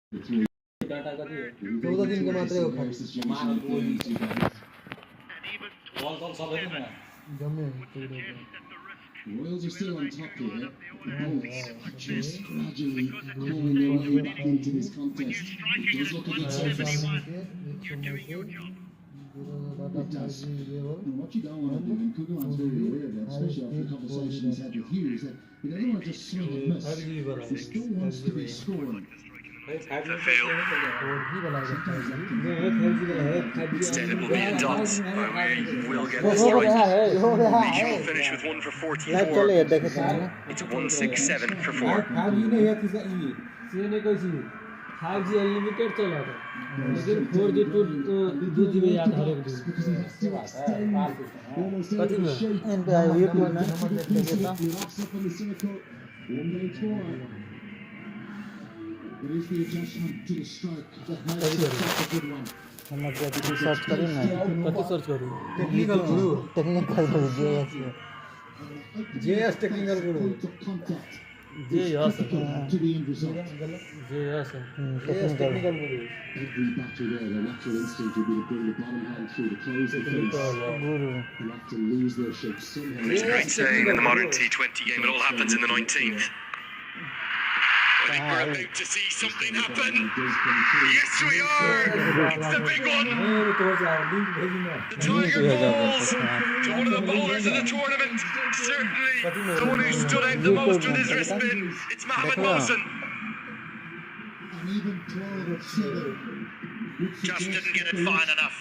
14 दिन को मात्रै हो खाली Royals are still on top here. Bolts are just gradually clawing their way back into this contest. It does look a bit surface. It does. And what you don't want to do, and Kugelman's very aware of that, especially after the conversation he's had with Hughes, that he doesn't want to just swing and miss. He still wants to be scoring. Instead it will be a dot, where we will get the strike. Regional finish with 1 for 44. It's 167 for 4. 5G unlimited चला था, लेकिन 4G तो 2GB याद हर एक दिन। पति में NPL ये पूरा ना नंबर देखते था। हम लोग अभी सर्च करें ना, पति सर्च करूँ। Technical Guru JS technical Guru. JS technical guru. Every batter there, their natural instinct would be to bring the bottom hand through to close the face. They'll have to lose their shape somehow. There's a great saying in the modern T20 game, it all happens in the 19th. I think we're about to see something happen. Yes, we are. It's the big one. The Tiger balls to one of the bowlers of the tournament. Certainly the one who stood out the most with his wrist spin. It's Mohammed Mohsin. Just didn't get it fine enough.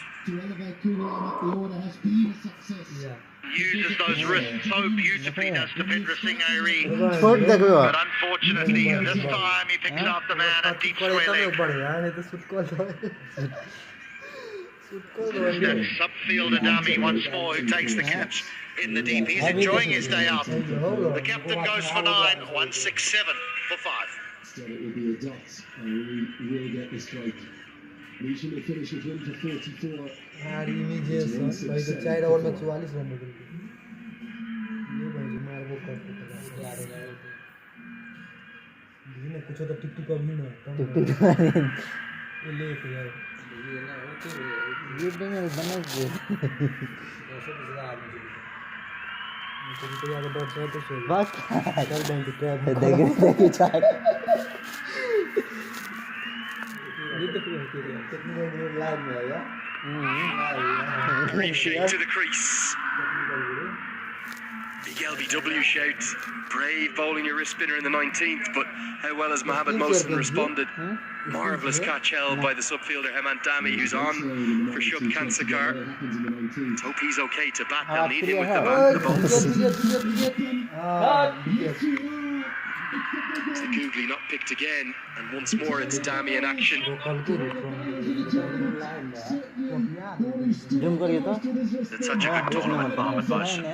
Uses those wrists so beautifully, does Javendra Singh Airi. But unfortunately, this time he picks out the man at deep square leg. That subfielder dummy once more who takes the catch in the deep. He's enjoying his day out. The captain goes for 9, 167 for 5. Instead it will be a dot, and we will get the strike. Mission will finish with 1 for 44. हार images भाई तो 4 over में 44 run निकल गए ये भाई मार वो करते थे यार ने कुछ तो टिक टिक अभी ना टिक टिक ये ले तो यार ये ना होते ये बने बना दे ऐसे तो ज्यादा आदमी मुझे तो यार डॉट से तो सो बस चल बैंक ट्रैप है देखे चार ये तो फिर टेक्निकल लाइन में आया Brief shake to the crease. Big LBW shout. Brave bowling your wrist spinner in the 19th, but how well has Mohammed Mohsin responded? Marvellous catch held by the subfielder Hemant Dami, who's on for Shub Kansakar. Let's hope he's okay to bat. They'll need him with the ball. It's the googly not picked again, and once more it's Dami in action. It's such a good tournament, Mohammed Mohsin.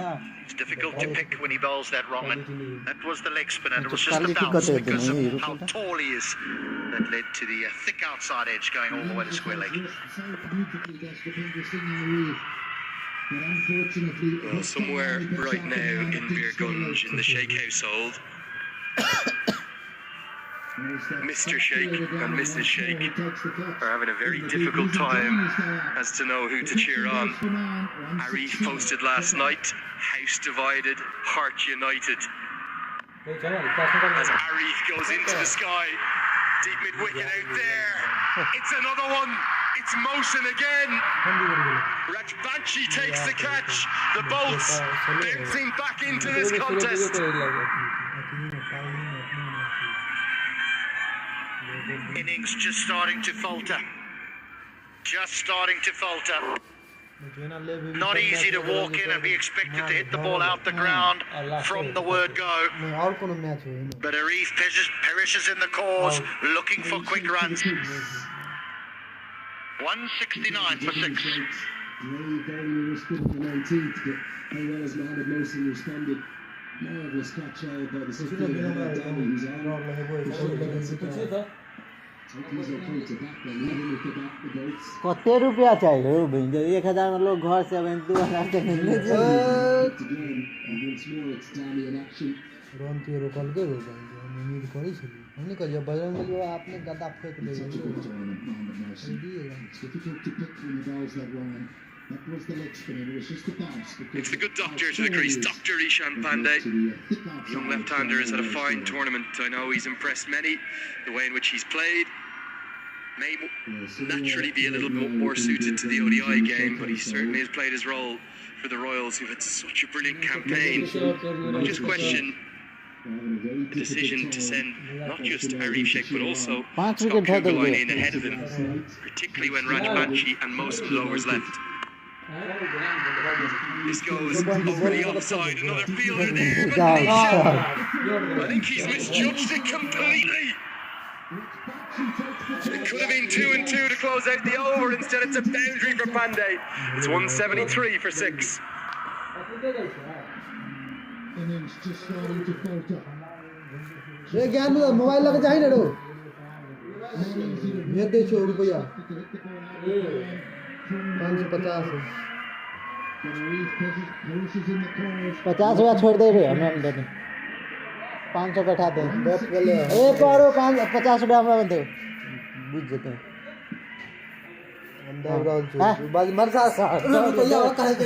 It's difficult to pick when he bowls that wrong, and that was the leg spin, and it was just a bounce because of how tall he is that led to the thick outside edge going all the way to square leg. Well, somewhere right now in Birgunj in the Sheikh household, Mr. Sheikh and Mrs. Sheikh are having a very difficult time as to know who to cheer on. Arif posted last night, house divided, heart united. As Arif goes into the sky, deep mid-wicket out there, it's another one, it's Mohsin again. Rajbanshi takes the catch, the Bolts bouncing back into this contest. Innings just starting to falter. Just starting to falter. Not easy to walk in and be expected to hit the ball out the ground from the word go. But Arif perishes in the cause, looking for quick runs. 169 for 6. Marvellous catch held by the subfielder Hemant Dami, who's on. कते रुपया चाहिए भैया 1000 में लोग घर से अब 2000 तक मिलने रन के रोकल के हो भाई उम्मीद करी छी नहीं करिए बजरंगबली वो आपने गदा फेंक It's दिया such a good tournament, Mohammed Mercy. It's difficult to pick when the ball's that line. That was the leg spin, it was just the bounce. It's the good doctor to the crease, Dr. Ishan Pandey. Young left-hander has had a fine tournament. I know he's impressed many. The way in which he's played may naturally be a little bit more suited to the ODI game, but he certainly has played his role for the Royals, who've had such a brilliant campaign. I just question the decision to send not just Arif Sheikh but also Scott Kugelheim in ahead of him, particularly when Rajbanshi and most of the overs left. This goes over the offside, another fielder there, but I think he's misjudged it completely. It could have been 2 and 2 to close out the over, instead it's a boundary for Pandey. It's 173 for 6. Innings just starting to falter. ये ज्ञान में mobile लग जाए ना रो ये दे ₹100 ₹50 छोड़ दे रहे हमें दे दे 500 बैठा दे ए करो 50 हमरा दे बुझ जते अंदर राउंड बाज मर सा रुपया कहे के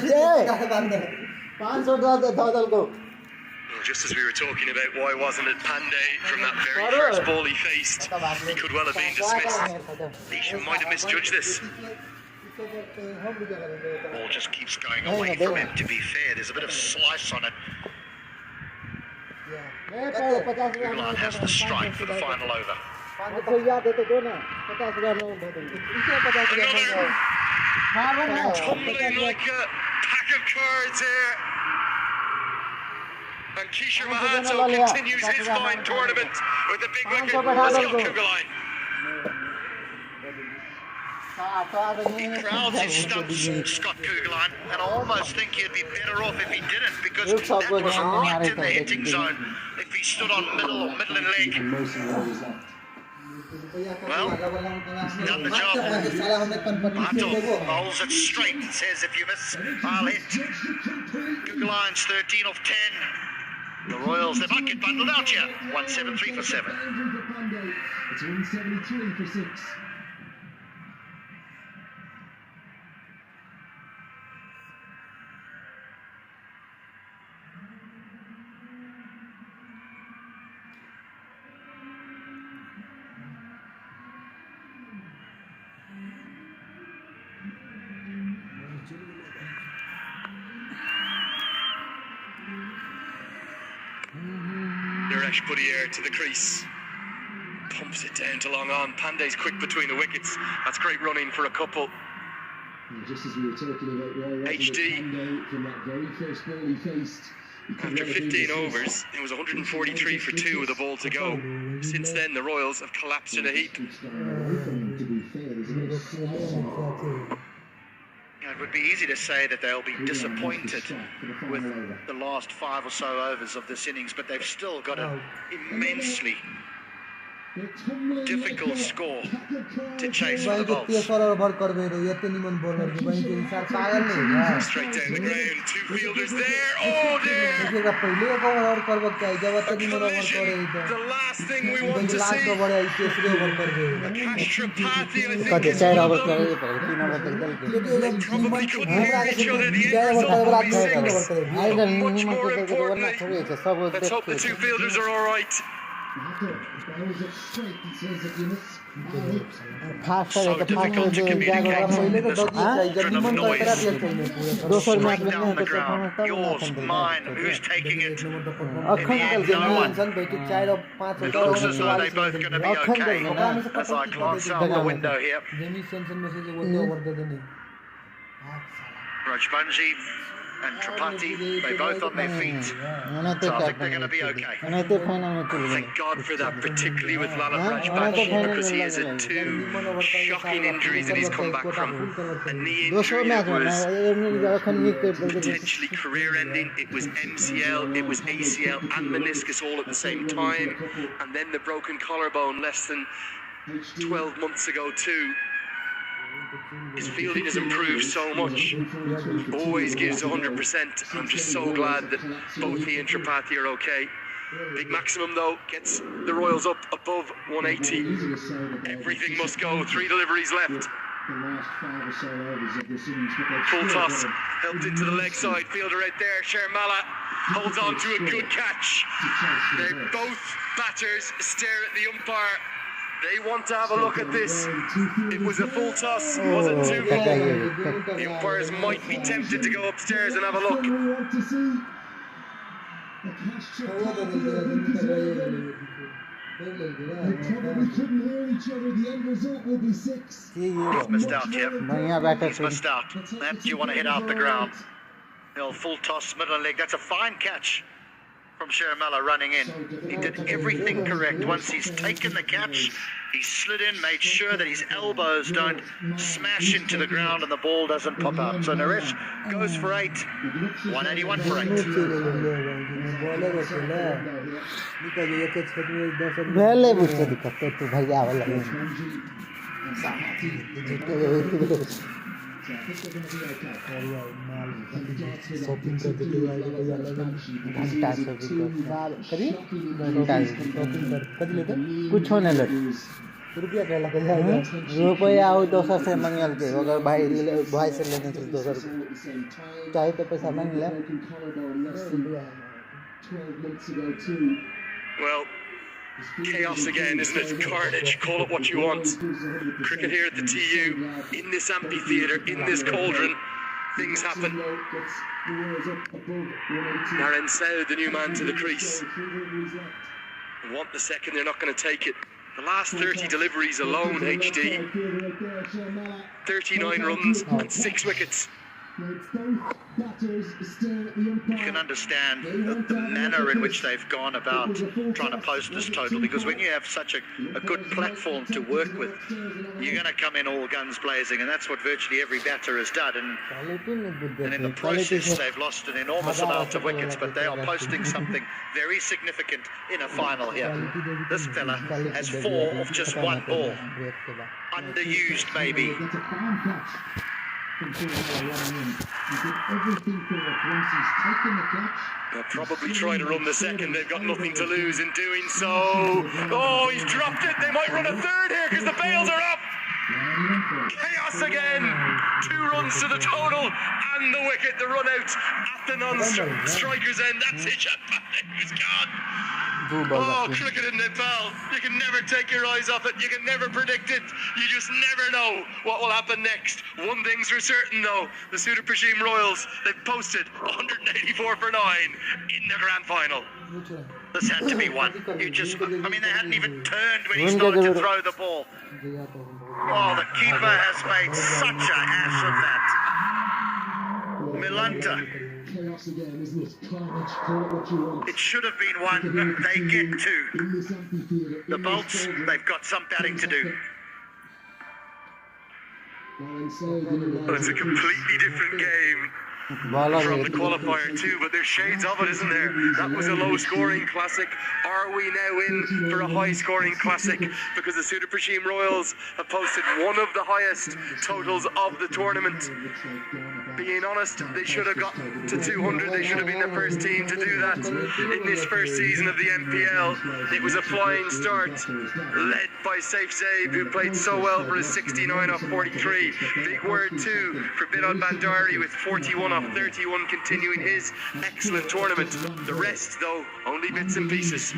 500 दो को Just as we were talking about why wasn't it Pandey from that very first ball he faced, he could well have been dismissed. He might have misjudged this. Ball just keeps going away from him, to be fair. There's a bit of slice on it. Kugelheim has the strike for the final over. Another tumbling like a pack of cards here. And Kishore Mahato continues his fine tournament with a big wicket for Scott Kugelheim. He crowds his stumps, Scott Kugelheim, and I almost think he'd be better off if he didn't, because that was right in the hitting zone if he stood on middle and leg. Well, done the job. Mahato bowls it straight, says if you miss, I'll hit. Kugelheim's 13 of 10. The Royals, they might get bundled out here. 173 for 7. It's 173 for 6. Naresh Budiyar to the crease. Pumps it down to long on. Pandey's quick between the wickets. That's great running for a couple. Just as we were talking about HD. from that very first ball he faced. After 15 overs, it was 143 for 2 with a ball to go. Since then, the Royals have collapsed in a heap. To be fair, there's a bit of slice on it. It would be easy to say that they'll be disappointed with the last 5 or so overs of this innings, but they've still got an immensely difficult score to chase for the Bolts. Straight down the ground, 2 fielders there. Oh dear! A collision, the last thing we want to see. Akash Tripathi, I think, is one of them. They probably couldn't hear each other. The end result will be 6. But much more importantly, let's hope the 2 fielders are all right. So difficult to communicate in this driven of noise. Straight down the ground. Yours, mine, who's taking it? In the end, no one. It looks as though they're both going to be okay as I glance out the window here. Rajbanshi and Tripathi, they both on their feet. So I think they're going to be okay. Thank God for that, particularly with Lalit Rajbanshi, because he has had 2 shocking injuries that he's come back from. A knee injury that was potentially career-ending. It was MCL, it was ACL and meniscus all at the same time. And then the broken collarbone less than 12 months ago too. His fielding has improved so much. Always gives 100%. I'm just so glad that both he and Tripathi are okay. Big maximum though gets the Royals up above 180. Everything must go. 3 deliveries left. The last 5 or so overs of this innings, but they've Full still toss, got helped into the leg side. Fielder out there, Sharmala holds on to a good catch. They both batters stare at the umpire. They want to have a look at this. It was a full toss, was it 2 ball? The umpires might be tempted to go upstairs and have a look. We want to see a cash check. They probably couldn't hear each other. The end result will be 6. He's missed out here. बढ़िया batter He's missed out. That you want to hit out the ground. The old full toss, middle leg. That's a fine catch from Sharmala running in. He did everything correct. Once he's taken the catch, he slid in, made sure that his elbows don't smash into the ground and the ball doesn't pop out. So Naresh goes for 8. 181 for 8. पहले मुझसे दिक्कत है तू भैया वाला shopping कर देते घंटा शॉपिंग करी घंटा शॉपिंग कर कद लेते कुछ होने लगे रुपया क्या लगा जाएगा रुपया आओ 200 से मंगल के अगर भाई से लेने तो 200 रुपये चाहे तो पैसा मांग ले Well, chaos again, isn't it? Carnage, call it what you want. Cricket here at the TU, in this amphitheatre, in this cauldron, things happen. Naren Soud, the new man to the crease. They want the second, they're not going to take it. The last 30 deliveries alone, HD. 39 runs and 6 wickets. You can understand the manner in which they've gone about trying to post this total, because when you have such a good platform to work with, you're going to come in all guns blazing, and that's what virtually every batter has done. And in the process, they've lost an enormous amount of wickets, but they are posting something very significant in a final here. This fella has 4 off just 1 ball. Underused, maybe. They'll probably try to run the second. They've got nothing to lose in doing so. Oh, he's dropped it. They might run a third here because the bails are up. Chaos again. 2 runs to the total and the wicket. The run out at the non-striker's end. That's it. He's gone. Oh, cricket in Nepal. You can never take your eyes off it. You can never predict it. You just never know what will happen next. One thing's for certain, though. The Sudurpaschim Royals, they've posted 184 for 9 in the grand final. This had to be one. They hadn't even turned when he started to throw the ball. Oh, the keeper has made such a hash of that. Milanta. Chaos again, isn't it? Carnage, call it what you want. It should have been 1. They get 2. The Bolts, they've got some batting to do. Well, it's a completely different game from the qualifier too, but there's shades of it, isn't there? That was a low-scoring classic. Are we now in for a high-scoring classic? Because the Sudurpaschim Royals have posted one of the highest totals of the tournament. Being honest, they should have got to 200. They should have been the first team to do that in this first season of the NPL. It was a flying start, led by Saif Zaib, who played so well for his 69 off 43. Big word too for Binod Bandari with 41 off 31, continuing his excellent tournament. The rest, though, only bits and pieces.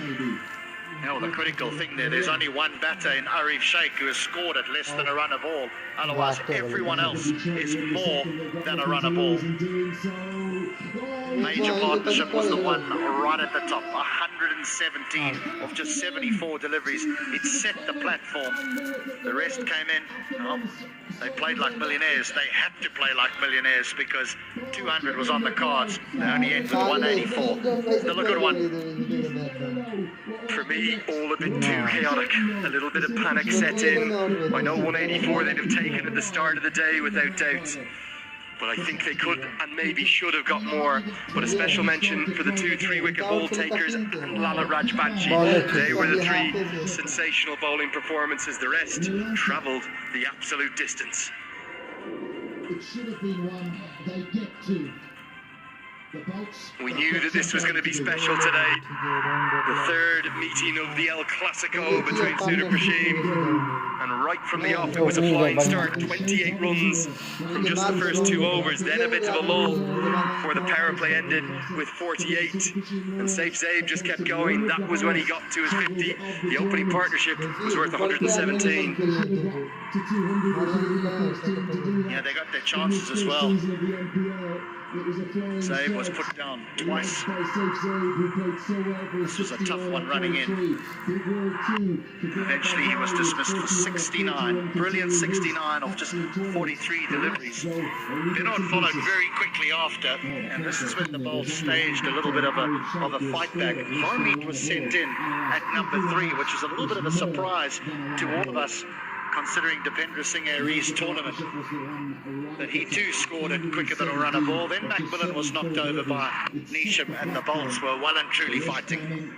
Now, the critical thing there's only one batter in Arif Sheikh who has scored at less than a run a ball. Otherwise, everyone else is more than a run a ball. Major Partnership was the one right at the top, 117 of just 74 deliveries. It set the platform. The rest came in. Oh, they played like millionaires. They had to play like millionaires because 200 was on the cards. They only ended with 184. Still a good one. For me, all a bit too chaotic. A little bit of panic set in. I know 184 they'd have taken at the start of the day without doubt. But I think they could and maybe should have got more. But a special mention for the 2 3-wicket ball takers and Lalit Rajbanshi. They were the 3 sensational bowling performances. The rest travelled the absolute distance. It should have been 1. They get 2. We knew that this was going to be special today. The third meeting of the El Clasico between Sudurpaschim, and right from the off it was a flying start. 28 runs from just the first 2 overs, then a bit of a lull before the power play ended with 48, and Safe Zabe just kept going. That was when he got to his 50. The opening partnership was worth 117. Yeah, they got their chances as well. Zabe was put down twice. This was a tough one running in. Eventually he was dismissed for 69. Brilliant 69 off just 43 deliveries. Bernard followed very quickly after, and this is when the ball staged a little bit of a fight back. Harmeet was sent in at number 3, which was a little bit of a surprise to all of us, considering JIBENDRA Singh's tournament, that he too scored it quicker than a runner ball. Then Macmillan was knocked over by Nisham, and the Bolts were well and truly fighting.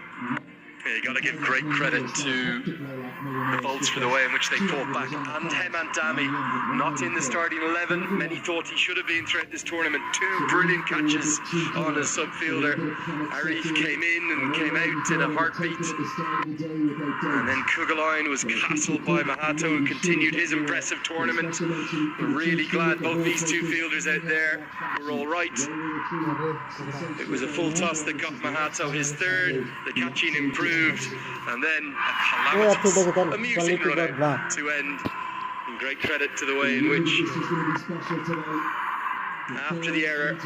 Yeah, you got to give great credit to the Bolts for the way in which they fought back. And Hemantami, not in the starting 11. Many thought he should have been throughout this tournament. 2 brilliant catches on his subfielder. Arif came in and came out in a heartbeat. And then Kugalain was castled by Mahato, who continued his impressive tournament. We're really glad both these 2 fielders out there were all right. It was a full toss that got Mahato his 3rd. The catching improved. And then a calamitous, amusing run out to end. And great credit to the way in which, after the error,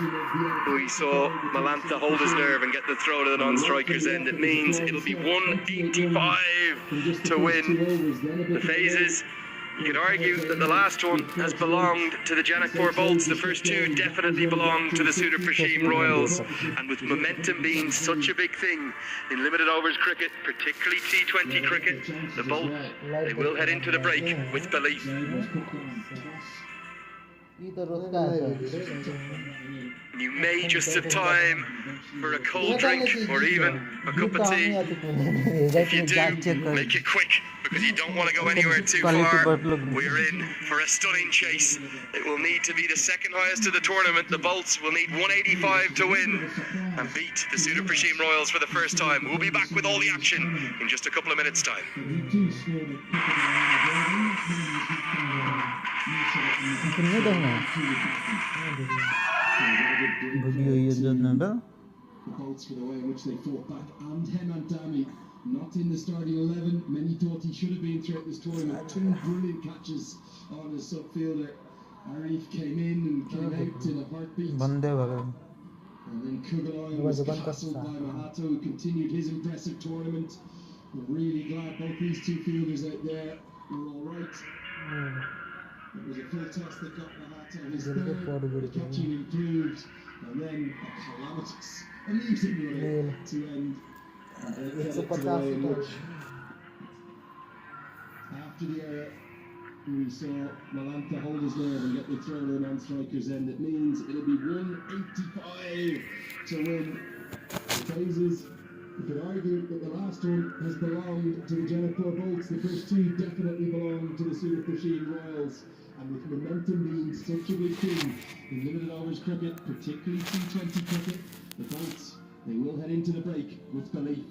we saw Malantha hold his nerve and get the throw to the non-striker's end. It means it'll be 185 to win the phases. You could argue that the last one has belonged to the Jankapurbolts. The first 2 definitely belong to the Sudurpaschim Royals. And with momentum being such a big thing in limited overs cricket, particularly T20 cricket, the Bolts, they will head into the break with belief. You may just have time for a cold drink or even a cup of tea. If you do, make it quick, because you don't want to go anywhere too far. We're in for a stunning chase. It will need to be the 2nd highest of the tournament. The Bolts will need 185 to win and beat the Sudurpaschim Royals for the first time. We'll be back with all the action in just a couple of minutes' time. The Bolts for the way in which they fought back, and Hemantami not in the starting 11. Many thought he should have been throughout this tournament. 2 brilliant catches on his subfielder. Arif came in and came out in a heartbeat. And then Kugalain was castled by Mahato, who continued his impressive tournament. We're really glad both these 2 fielders out there were all right. It was a full toss that got Mahato his 3rd. The catching improved, and then a calamitous, amusing run to end. After the error, we saw Malantha hold his nerve and get the throw to the non-striker's end. It means it'll be 185 to win the phases. You could argue that the last one has belonged to the Jankapurbolts. The first 2 definitely belong to the Sudurpaschim Royals. And with momentum being such a big thing in limited overs cricket, particularly T20 cricket, the Bolts, they will head into the break with belief.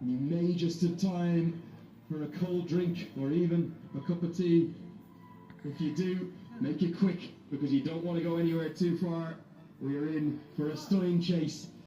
You may just have time for a cold drink or even a cup of tea. If you do, make it quick, because you don't want to go anywhere too far. We are in for a stunning chase.